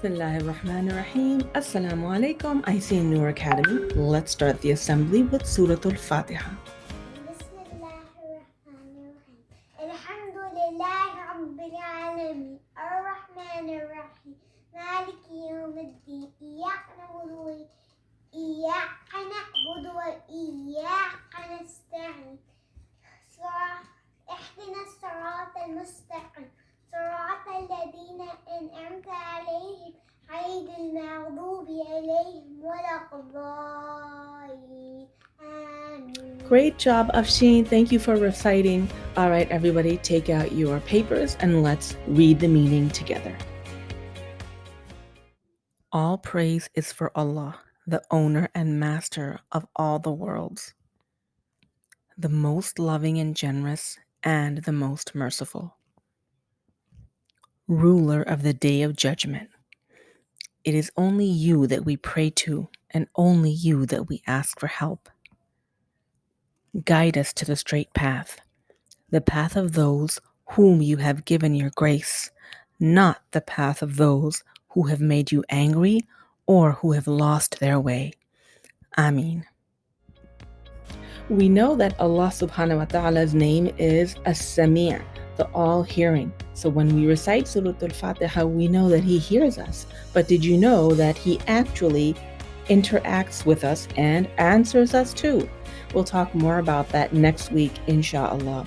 Bismillahir Rahmanir Rahim. Assalamu alaikum. ICN Noor Academy. Let's start the assembly with Surah al Fatihah. Bismillahirrahmanirrahim. Alhamdulillahi Rabbil Alameen. Ar-Rahmanir-Rahim. Maliki yawmiddin. Iyyaka na'budu wa iyyaka nasta'in. اهدنا الصراط المستقيم صراط الذين أنعمت عليهم غير المغضوب عليهم ولا الضالين. Great job, Afshin. Thank you for reciting. All right, everybody, take out your papers and let's read the meaning together. All praise is for Allah, the owner and master of all the worlds, the most loving and generous and the most merciful, ruler of the day of judgment. It is only you that we pray to and only you that we ask for help. Guide us to the straight path, the path of those whom you have given your grace, not the path of those who have made you angry or who have lost their way. Ameen. We know that Allah subhanahu wa ta'ala's name is As-Sami', the all-hearing. So when we recite Surah al Fatihah, we know that He hears us. But did you know that He actually interacts with us and answers us too? We'll talk more about that next week, inshallah.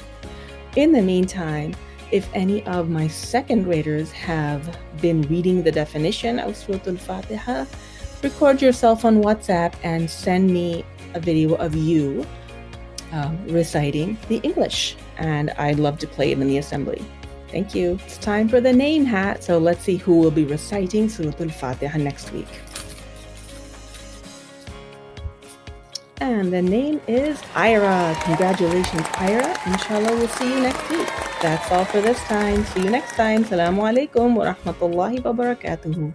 In the meantime, if any of my second graders have been reading the definition of Surah al Fatihah, record yourself on WhatsApp and send me a video of you reciting the English, and I'd love to play it in the assembly. Thank you. It's time for the name hat, so let's see who will be reciting Surah al Fatihah next week. And the name is Ira. Congratulations, Ira. Inshallah, we'll see you next week. That's all for this time. See you next time. Assalamu alaikum wa rahmatullahi wa barakatuhu.